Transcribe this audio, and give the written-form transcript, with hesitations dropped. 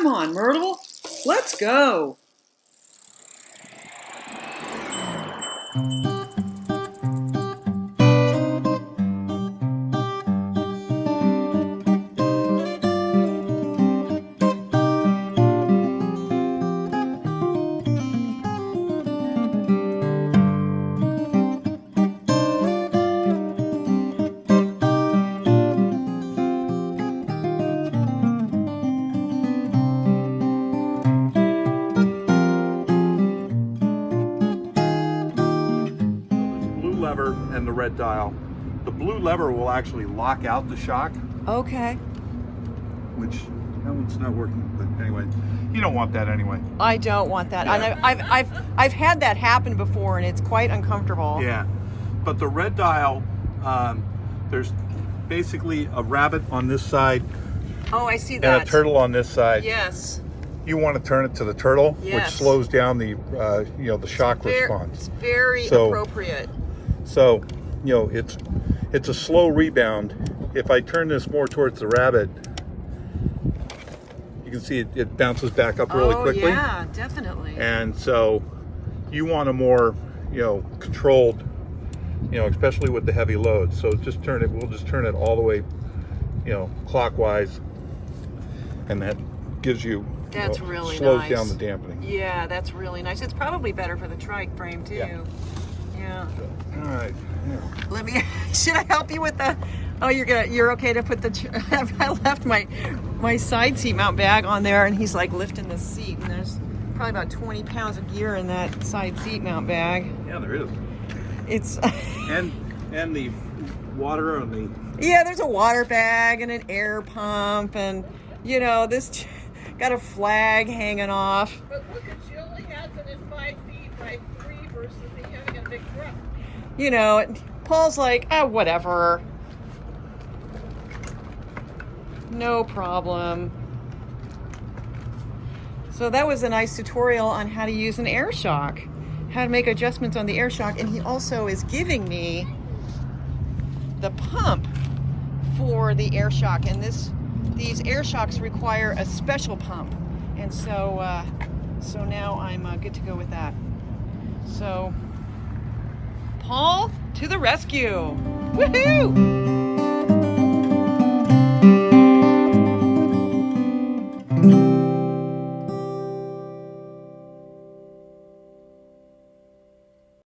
Come on, Myrtle. Let's go. Lever and the red dial. The blue lever will actually lock out the shock, Okay. which that one's not working. But anyway, you don't want that anyway. I don't want that. Yeah. And I've had that happen before, and it's quite uncomfortable. Yeah, but the red dial, there's basically a rabbit on this side Oh, I see that. and a turtle on this side. Yes. You want to turn it to the turtle, Yes. which slows down the the shock response. It's very So- appropriate. So, it's a slow rebound. If I turn this more towards the rabbit, you can see it bounces back up really quickly. Oh, yeah, definitely. And so you want a more, controlled, especially with the heavy load. So we'll just turn it all the way, clockwise. And that gives you, That's really slows nice. down the dampening. Yeah, that's really nice. It's probably better for the trike frame too. Yeah. Yeah. All right. Yeah. Let me. Should I help you with the? Oh, you're okay to put the. I left my side seat mount bag on there, and he's like lifting the seat, and there's probably about 20 pounds of gear in that side seat mount bag. Yeah, there is. It's. And the water on the. Yeah, there's a water bag and an air pump, and this got a flag hanging off. But look, she only has it in 5 feet by 3 versus me having a big truck. Paul's like, whatever. No problem. So that was a nice tutorial on how to use an air shock, how to make adjustments on the air shock, and he also is giving me the pump for the air shock, and these air shocks require a special pump, and so now I'm good to go with that. So Paul to the rescue. Woohoo!